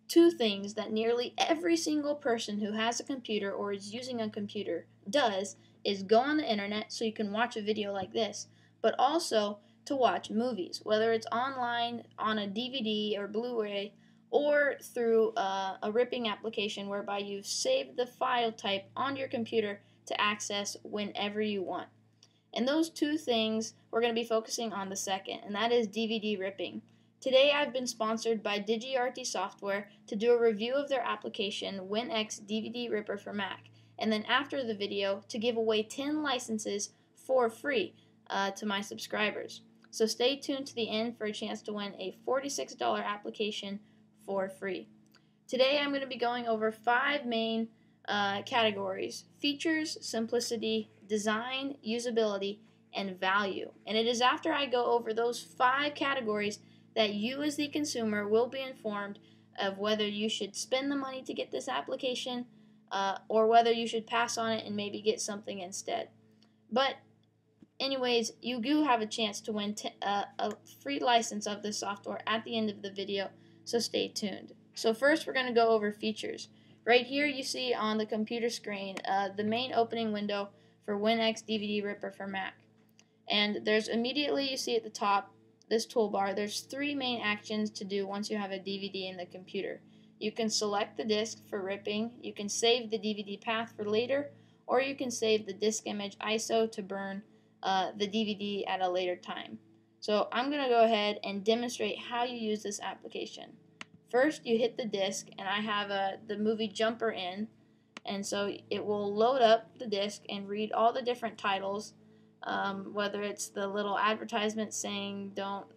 two things that nearly every single person who has a computer or is using a computer does is go on the internet so you can watch a video like this, but also to watch movies, whether it's online on a DVD or Blu-ray or through a ripping application whereby you've saved the file type on your computer to access whenever you want. And those two things, we're going to be focusing on the second, and that is DVD ripping. Today I've been sponsored by Digiarty Software to do a review of their application WinX DVD Ripper for Mac, and then after the video to give away 10 licenses for free to my subscribers. So stay tuned to the end for a chance to win a $46 application for free. Today I'm going to be going over 5 main categories: features, simplicity, design, usability, and value. And it is after I go over those 5 categories that you as the consumer will be informed of whether you should spend the money to get this application or whether you should pass on it and maybe get something instead. But anyways, you do have a chance to win a free license of this software at the end of the video, so stay tuned. So first we're going to go over features. Right here you see on the computer screen the main opening window for WinX DVD Ripper for Mac. And there's immediately, you see at the top, this toolbar, there's 3 main actions to do once you have a DVD in the computer. You can select the disc for ripping, you can save the DVD path for later, or you can save the disc image ISO to burn the DVD at a later time. So I'm going to go ahead and demonstrate how you use this application. First, you hit the disc, and I have the movie Jumper in, and so it will load up the disc and read all the different titles, whether it's the little advertisement saying don't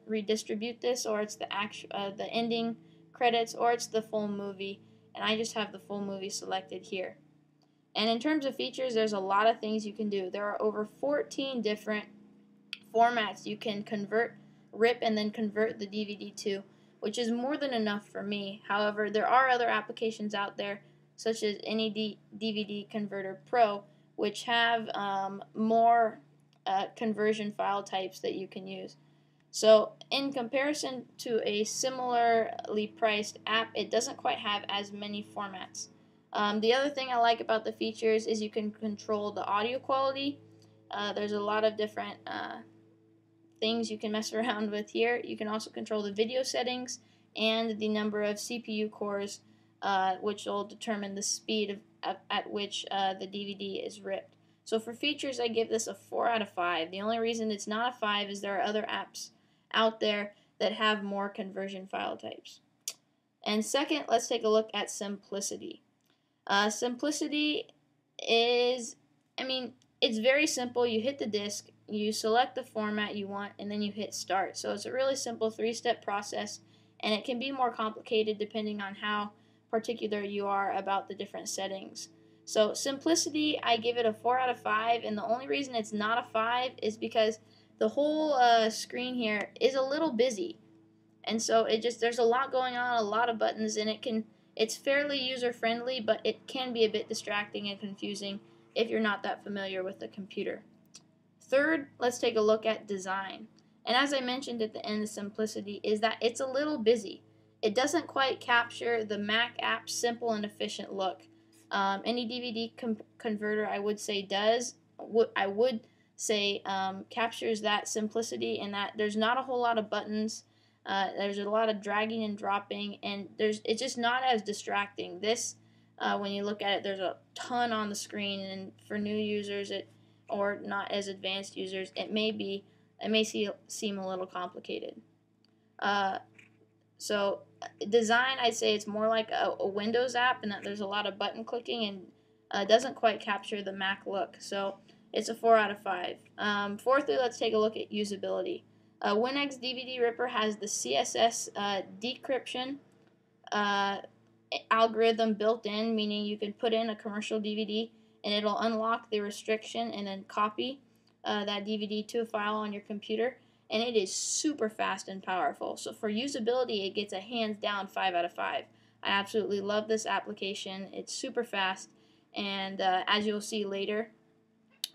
redistribute this, or it's the ending credits, or it's the full movie, and I just have the full movie selected here. And in terms of features, there's a lot of things you can do. There are over 14 different formats you can rip and then convert the DVD to, which is more than enough for me. However, there are other applications out there, such as any DVD Converter Pro, which have more conversion file types that you can use. So in comparison to a similarly priced app, it doesn't quite have as many formats. The other thing I like about the features is you can control the audio quality. There's a lot of different things you can mess around with here. You can also control the video settings and the number of CPU cores, which will determine the speed at which the DVD is ripped. So for features, I give this a 4 out of 5. The only reason it's not a 5 is there are other apps out there that have more conversion file types. And second, let's take a look at simplicity. Simplicity is, it's very simple. You hit the disc, you select the format you want, and then you hit start. So it's a really simple 3-step process, and it can be more complicated depending on how particular you are about the different settings. So simplicity, I give it a 4 out of 5, and the only reason it's not a 5 is because the whole screen here is a little busy. And so there's a lot going on, a lot of buttons, and it's fairly user-friendly, but it can be a bit distracting and confusing if you're not that familiar with the computer. Third, let's take a look at design. And as I mentioned at the end of simplicity, is that it's a little busy. It doesn't quite capture the Mac app's simple and efficient look. Any DVD converter, I would say, captures that simplicity, and that there's not a whole lot of buttons. There's a lot of dragging and dropping, and it's just not as distracting. This, when you look at it, there's a ton on the screen, and for new users, or not as advanced users, it may seem a little complicated. So design, I'd say it's more like a Windows app, and that there's a lot of button clicking, and doesn't quite capture the Mac look. So it's a 4 out of 5. Fourthly, let's take a look at usability. WinX DVD Ripper has the CSS decryption algorithm built in, meaning you can put in a commercial DVD and it'll unlock the restriction and then copy that DVD to a file on your computer, and it is super fast and powerful. So for usability, it gets a hands down 5 out of 5. I absolutely love this application. It's super fast, and as you'll see later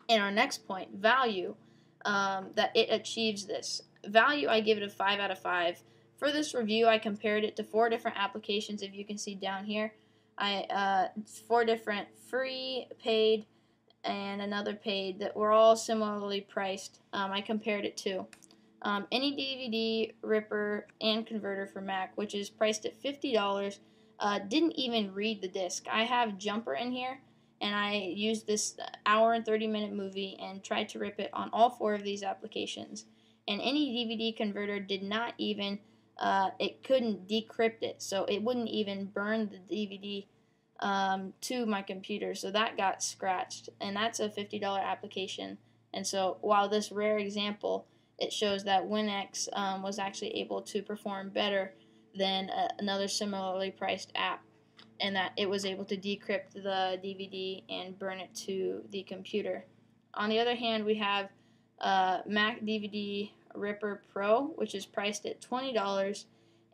in our next point, value, that it achieves this. Value, I give it a 5 out of 5 For this review, I compared it to 4 different applications. If you can see down here, 4 different free, paid, and another paid that were all similarly priced. I compared it to any DVD ripper and converter for Mac, which is priced at $50. Didn't even read the disc. I have Jumper in here, and I used this hour and 30-minute movie and tried to rip it on all 4 of these applications. And any DVD converter did not even, it couldn't decrypt it, so it wouldn't even burn the DVD to my computer, so that got scratched, and that's a $50 application. And so while this rare example, it shows that WinX was actually able to perform better than another similarly priced app, and that it was able to decrypt the DVD and burn it to the computer. On the other hand, we have Mac DVD Ripper Pro, which is priced at $20,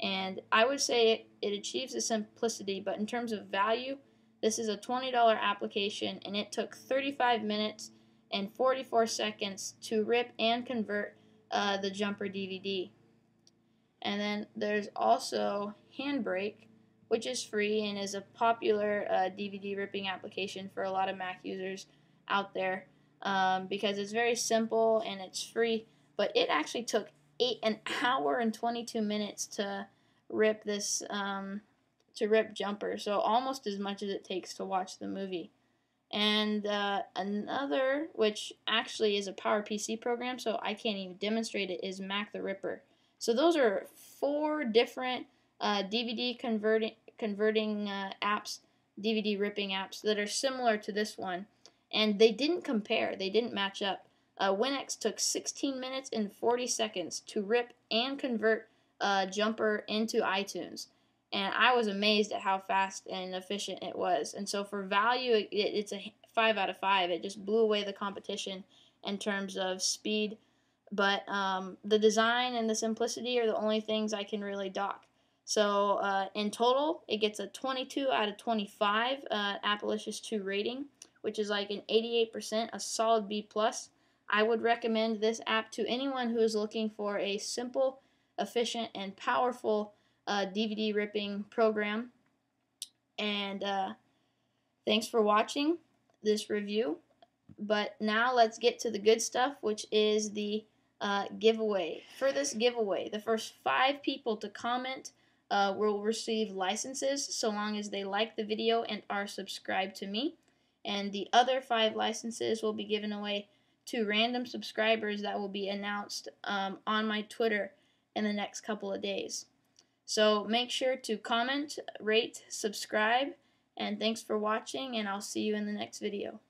and I would say it achieves the simplicity, but in terms of value, this is a $20 application, and it took 35 minutes and 44 seconds to rip and convert the Jumper DVD. And then there's also Handbrake, which is free and is a popular DVD ripping application for a lot of Mac users out there because it's very simple and it's free. But it actually took an hour and 22 minutes to rip this Jumper, so almost as much as it takes to watch the movie. And another, which actually is a PowerPC program, so I can't even demonstrate it, is Mac the Ripper. So those are 4 different DVD converting apps, DVD ripping apps that are similar to this one, and they didn't compare, they didn't match up. WinX took 16 minutes and 40 seconds to rip and convert Jumper into iTunes, and I was amazed at how fast and efficient it was. And so for value, it's a 5 out of 5. It just blew away the competition in terms of speed, but the design and the simplicity are the only things I can really dock. So in total, it gets a 22 out of 25 Appalicious 2 rating, which is like an 88%, a solid B+. I would recommend this app to anyone who is looking for a simple, efficient, and powerful DVD ripping program. And thanks for watching this review. But now let's get to the good stuff, which is the giveaway. For this giveaway, the first 5 people to comment will receive licenses so long as they like the video and are subscribed to me. And the other 5 licenses will be given away to random subscribers that will be announced on my Twitter in the next couple of days. So make sure to comment, rate, subscribe, and thanks for watching, and I'll see you in the next video.